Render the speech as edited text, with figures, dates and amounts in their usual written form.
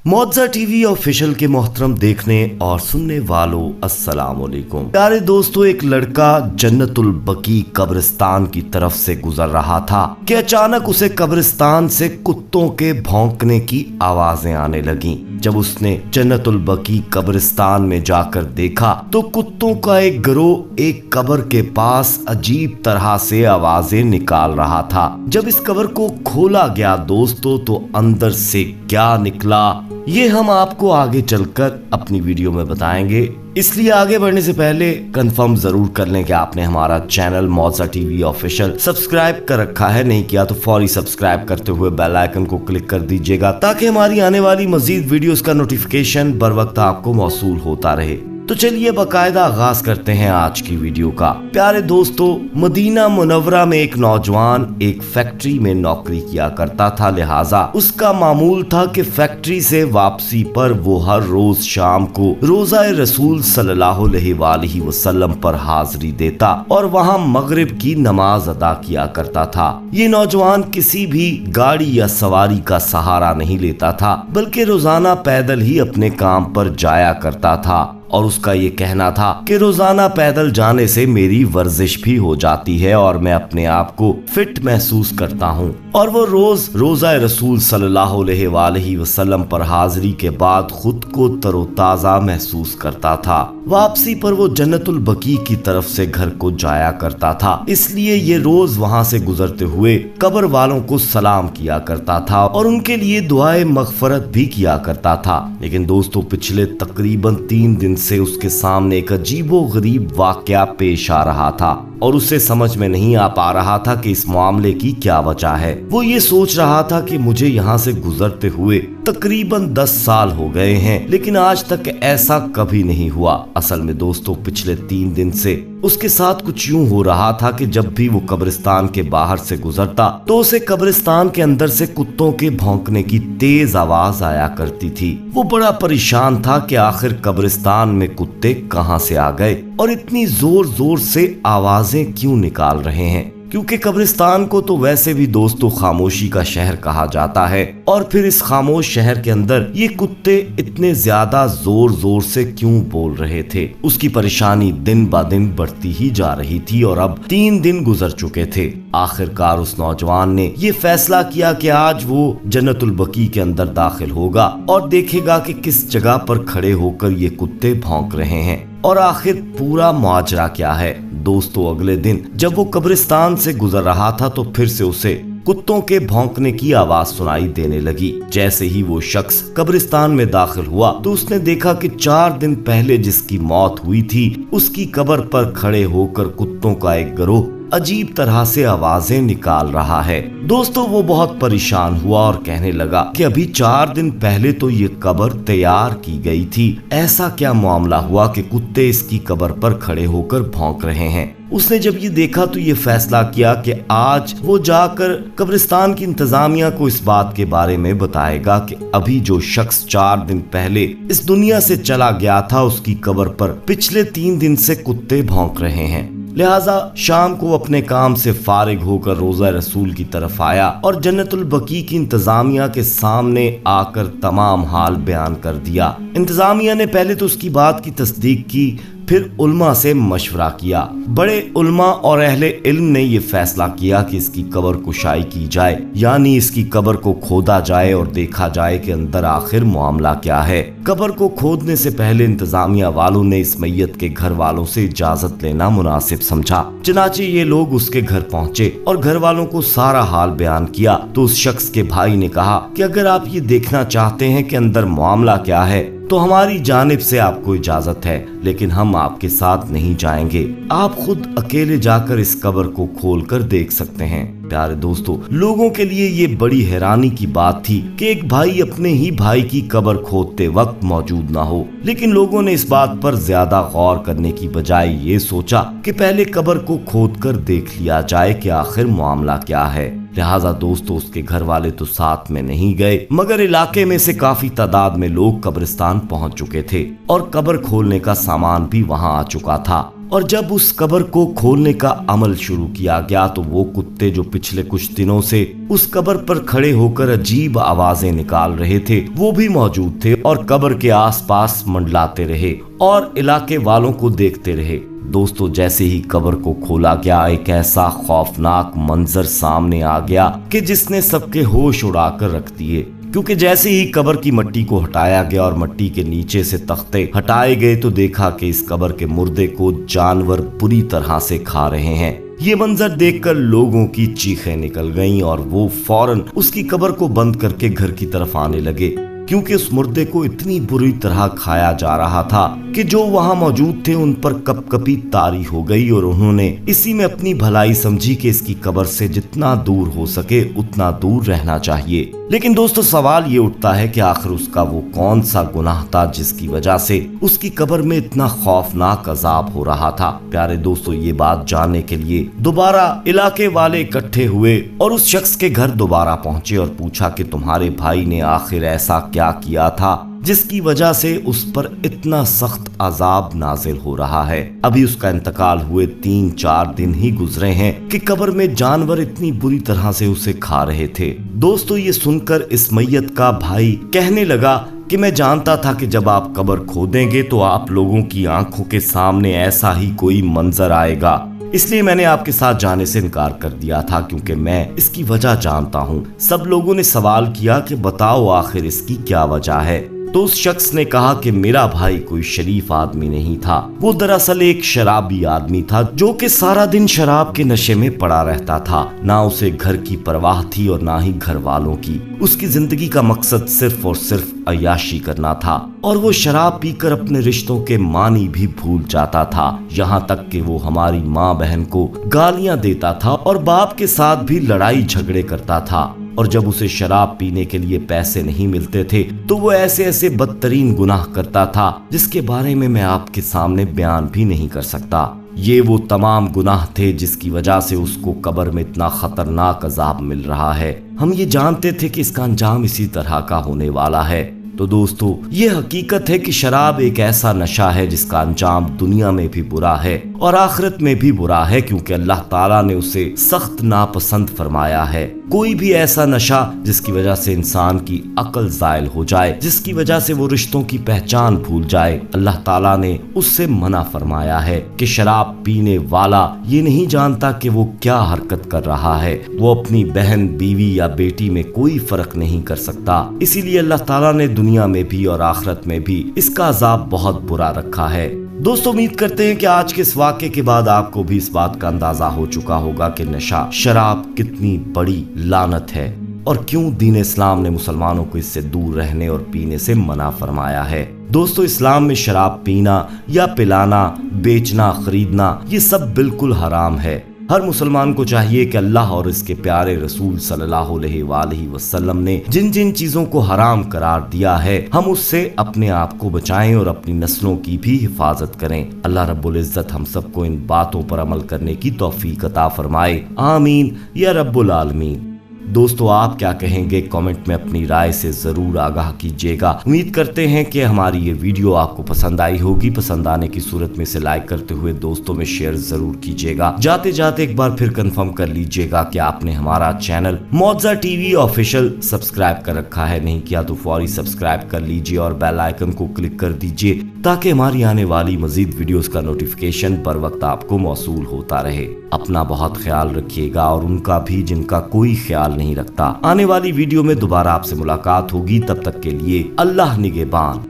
मौजा TV official के मोहतरम देखने और सुनने वालों अस्सलाम वालेकुम। प्यारे दोस्तों, एक लड़का जन्नतुल बकी कब्रिस्तान की तरफ से गुजर रहा था कि अचानक उसे कब्रिस्तान से कुत्तों के भौंकने की आवाजें आने लगीं। जब उसने जन्नतुल बकी कब्रिस्तान में जाकर देखा तो कुत्तों का एक गिरोह एक कब्र के पास अजीब तरह से आवाजें निकाल रहा था। जब इस कब्र को खोला गया दोस्तों, तो अंदर से क्या निकला ये हम आपको आगे चलकर अपनी वीडियो में बताएंगे। इसलिए आगे बढ़ने से पहले कंफर्म जरूर कर लें कि आपने हमारा चैनल मौजा टीवी ऑफिशियल सब्सक्राइब कर रखा है। नहीं किया तो फौरी सब्सक्राइब करते हुए बेल आइकन को क्लिक कर दीजिएगा ताकि हमारी आने वाली मजीद वीडियोस का नोटिफिकेशन बर वक्त आपको मौसूल होता रहे। तो चलिए बाकायदा आगाज करते हैं आज की वीडियो का। प्यारे दोस्तों, मदीना मुनव्वरा में एक नौजवान एक फैक्ट्री में नौकरी किया करता था। लिहाजा उसका मामूल था कि फैक्ट्री से वापसी पर वो हर रोज शाम को रोजा रसूल सल्लल्लाहु अलैहि वसल्लम पर हाजिरी देता और वहाँ मगरिब की नमाज अदा किया करता था। ये नौजवान किसी भी गाड़ी या सवारी का सहारा नहीं लेता था, बल्कि रोजाना पैदल ही अपने काम पर जाया करता था। और उसका ये कहना था कि रोजाना पैदल जाने से मेरी वर्जिश भी हो जाती है और मैं अपने आप को फिट महसूस करता हूँ। और वो रोज रोजा रसूल सल्लल्लाहु अलैहि वसल्लम पर हाजिरी के बाद खुद को तरोताजा महसूस करता था। वापसी पर वो जन्नतुल बकी की तरफ से घर को जाया करता था, इसलिए ये रोज वहाँ से गुजरते हुए कब्र वालों को सलाम किया करता था और उनके लिए दुआए मगफरत भी किया करता था। लेकिन दोस्तों, पिछले तकरीबन 3 दिन से उसके सामने एक अजीबो गरीब वाकया पेश आ रहा था और उसे समझ में नहीं आ पा रहा था कि इस मामले की क्या वजह है। वो ये सोच रहा था कि मुझे यहाँ से गुजरते हुए तकरीबन 10 साल हो गए हैं, लेकिन आज तक ऐसा कभी नहीं हुआ। असल में दोस्तों, पिछले 3 दिन से उसके साथ कुछ यूं हो रहा था कि जब भी वो कब्रिस्तान के बाहर से गुजरता तो उसे कब्रिस्तान के अंदर से कुत्तों के भौंकने की तेज आवाज आया करती थी। वो बड़ा परेशान था कि आखिर कब्रिस्तान में कुत्ते कहां से आ गए और इतनी जोर जोर से आवाजें क्यों निकाल रहे हैं, क्योंकि कब्रिस्तान को तो वैसे भी दोस्तों खामोशी का शहर कहा जाता है। और फिर इस खामोश शहर के अंदर ये कुत्ते इतने ज्यादा जोर जोर से क्यों बोल रहे थे। उसकी परेशानी दिन ब दिन बढ़ती ही जा रही थी और अब 3 दिन गुजर चुके थे। आखिरकार उस नौजवान ने ये फैसला किया कि आज वो जन्नतुल बकी के अंदर दाखिल होगा और देखेगा कि किस जगह पर खड़े होकर ये कुत्ते भौंक रहे हैं और आखिर पूरा मुआजरा क्या है। दोस्तों, अगले दिन जब वो कब्रिस्तान से गुजर रहा था तो फिर से उसे कुत्तों के भौंकने की आवाज सुनाई देने लगी। जैसे ही वो शख्स कब्रिस्तान में दाखिल हुआ तो उसने देखा कि 4 दिन पहले जिसकी मौत हुई थी उसकी कब्र पर खड़े होकर कुत्तों का एक गिरोह अजीब तरह से आवाजें निकाल रहा है। दोस्तों, वो बहुत परेशान हुआ और कहने लगा कि अभी 4 दिन पहले तो ये कब्र तैयार की गई थी, ऐसा क्या मामला हुआ कि कुत्ते इसकी कब्र पर खड़े होकर भौंक रहे हैं। उसने जब ये देखा तो ये फैसला किया कि आज वो जाकर कब्रिस्तान की इंतजामिया को इस बात के बारे में बताएगा कि अभी जो शख्स 4 दिन पहले इस दुनिया से चला गया था उसकी कब्र पर पिछले 3 दिन से कुत्ते भौंक रहे हैं। लिहाजा शाम को अपने काम से फारिग होकर रोजा रसूल की तरफ आया और जन्नतुल बकी की इंतजामिया के सामने आकर तमाम हाल बयान कर दिया। इंतजामिया ने पहले तो उसकी बात की तस्दीक की, फिर उल्मा से मशवरा किया। बड़े उल्मा और अहले इल्म ने यह फैसला किया कि इसकी कब्र कुशाई की जाए, यानी इसकी कब्र को खोदा जाए और देखा जाए कि अंदर आखिर मामला क्या है। कब्र को खोदने से पहले इंतजामिया वालों ने इस मैयत के घर वालों से इजाजत लेना मुनासिब समझा। चनाचे ये लोग उसके घर पहुंचे और घर वालों को सारा हाल बयान किया। तो उस शख्स के भाई ने कहा कि अगर आप ये देखना चाहते हैं कि अंदर मामला क्या है तो हमारी जानिब से आपको इजाजत है, लेकिन हम आपके साथ नहीं जाएंगे। आप खुद अकेले जाकर इस कब्र को खोलकर देख सकते हैं। प्यारे दोस्तों, लोगों के लिए ये बड़ी हैरानी की बात थी कि एक भाई अपने ही भाई की कब्र खोदते वक्त मौजूद ना हो, लेकिन लोगों ने इस बात पर ज्यादा गौर करने की बजाय ये सोचा कि पहले कब्र को खोदकर देख लिया जाए कि आखिर मामला क्या है। लिहाजा दोस्तों, उसके घर वाले तो साथ में नहीं गए, मगर इलाके में से काफी तादाद में लोग कब्रिस्तान पहुंच चुके थे और कब्र खोलने का सामान भी वहां आ चुका था। और जब उस कब्र को खोलने का अमल शुरू किया गया तो वो कुत्ते जो पिछले कुछ दिनों से उस कब्र पर खड़े होकर अजीब आवाजें निकाल रहे थे वो भी मौजूद थे और कब्र के आसपास मंडलाते रहे और इलाके वालों को देखते रहे। दोस्तों, जैसे ही कब्र को खोला गया एक ऐसा खौफनाक मंजर सामने आ गया कि जिसने सबके होश उड़ाकर रख दिए, क्योंकि जैसे ही कब्र की मिट्टी को हटाया गया और मिट्टी के नीचे से तख्ते हटाए गए तो देखा कि इस कब्र के मुर्दे को जानवर बुरी तरह से खा रहे हैं। ये मंजर देखकर लोगों की चीखें निकल गईं और वो फौरन उसकी कब्र को बंद करके घर की तरफ आने लगे, क्योंकि उस मुर्दे को इतनी बुरी तरह खाया जा रहा था कि जो वहां मौजूद थे उन पर कपकपी तारी हो गई और उन्होंने इसी में अपनी भलाई समझी कि इसकी कब्र से जितना दूर हो सके उतना दूर रहना चाहिए। लेकिन दोस्तों, सवाल ये उठता है कि आखिर उसका वो कौन सा गुनाह था जिसकी वजह से उसकी कब्र में इतना खौफनाक अजाब हो रहा था। प्यारे दोस्तों, ये बात जानने के लिए दोबारा इलाके वाले इकट्ठे हुए और उस शख्स के घर दोबारा पहुंचे और पूछा कि तुम्हारे भाई ने आखिर ऐसा क्या किया था जिसकी वजह से उस पर इतना सख्त अजाब नाजिल हो रहा है। अभी उसका इंतकाल हुए 3-4 दिन ही गुजरे हैं कि कब्र में जानवर इतनी बुरी तरह से उसे खा रहे थे। दोस्तों, ये सुनकर इस मैयत का भाई कहने लगा कि मैं जानता था कि जब आप कब्र खोदेंगे तो आप लोगों की आंखों के सामने ऐसा ही कोई मंजर आएगा, इसलिए मैंने आपके साथ जाने से इनकार कर दिया था, क्योंकि मैं इसकी वजह जानता हूँ। सब लोगों ने सवाल किया कि बताओ आखिर इसकी क्या वजह है। तो उस शख्स ने कहा कि मेरा भाई कोई शरीफ आदमी नहीं था, वो दरअसल एक शराबी आदमी था जो कि सारा दिन शराब के नशे में पड़ा रहता था। ना उसे घर की परवाह थी और ना ही घर वालों की। उसकी जिंदगी का मकसद सिर्फ और सिर्फ अय्याशी करना था और वो शराब पीकर अपने रिश्तों के मानी भी भूल जाता था। यहाँ तक कि वो हमारी माँ बहन को गालियां देता था और बाप के साथ भी लड़ाई झगड़े करता था। और जब उसे शराब पीने के लिए पैसे नहीं मिलते थे तो वो ऐसे ऐसे बदतरीन गुनाह करता था जिसके बारे में मैं आपके सामने बयान भी नहीं कर सकता। ये वो तमाम गुनाह थे जिसकी वजह से उसको कब्र में इतना खतरनाक अजाब मिल रहा है। हम ये जानते थे कि इसका अंजाम इसी तरह का होने वाला है। तो दोस्तों, ये हकीकत है कि शराब एक ऐसा नशा है जिसका अंजाम दुनिया में भी बुरा है और आखिरत में भी बुरा है, क्योंकि अल्लाह ताला ने उसे सख्त नापसंद फरमाया है। कोई भी ऐसा नशा जिसकी वजह से इंसान की अक्ल जायल हो जाए, जिसकी वजह से वो रिश्तों की पहचान भूल जाए, अल्लाह ताला ने उससे मना फरमाया है कि शराब पीने वाला ये नहीं जानता कि वो क्या हरकत कर रहा है। वो अपनी बहन, बीवी या बेटी में कोई फर्क नहीं कर सकता। इसीलिए अल्लाह ताला ने दुनिया में भी और आखिरत में भी इसका अजाब बहुत बुरा रखा है। दोस्तों, उम्मीद करते हैं कि आज के इस वाक़े के बाद आपको भी इस बात का अंदाजा हो चुका होगा कि नशा, शराब कितनी बड़ी लानत है और क्यों दीन इस्लाम ने मुसलमानों को इससे दूर रहने और पीने से मना फरमाया है। दोस्तों, इस्लाम में शराब पीना या पिलाना, बेचना, खरीदना ये सब बिल्कुल हराम है। हर मुसलमान को चाहिए कि अल्लाह और इसके प्यारे रसूल सल्लल्लाहु अलैहि वसल्लम ने जिन जिन चीजों को हराम करार दिया है हम उससे अपने आप को बचाएं और अपनी नस्लों की भी हिफाजत करें। अल्लाह रब्बुल इज्जत हम सबको इन बातों पर अमल करने की तौफीक अता फरमाए। आमीन या रब्बुल आलमीन। दोस्तों, आप क्या कहेंगे? कमेंट में अपनी राय से जरूर आगाह कीजिएगा। उम्मीद करते हैं कि हमारी ये वीडियो आपको पसंद आई होगी। पसंद आने की सूरत में इसे लाइक करते हुए दोस्तों में शेयर जरूर कीजिएगा। जाते जाते एक बार फिर कंफर्म कर लीजिएगा कि आपने हमारा चैनल मौजा टीवी ऑफिशियल सब्सक्राइब कर रखा है। नहीं किया तो फौरी सब्सक्राइब कर लीजिए और बेल आइकन को क्लिक कर दीजिए ताकि हमारी आने वाली मजीद वीडियोस का नोटिफिकेशन बर वक्त आपको मौसूल होता रहे। अपना बहुत ख्याल रखिएगा और उनका भी जिनका कोई ख्याल नहीं रखता। आने वाली वीडियो में दोबारा आपसे मुलाकात होगी। तब तक के लिए अल्लाह निगहबान।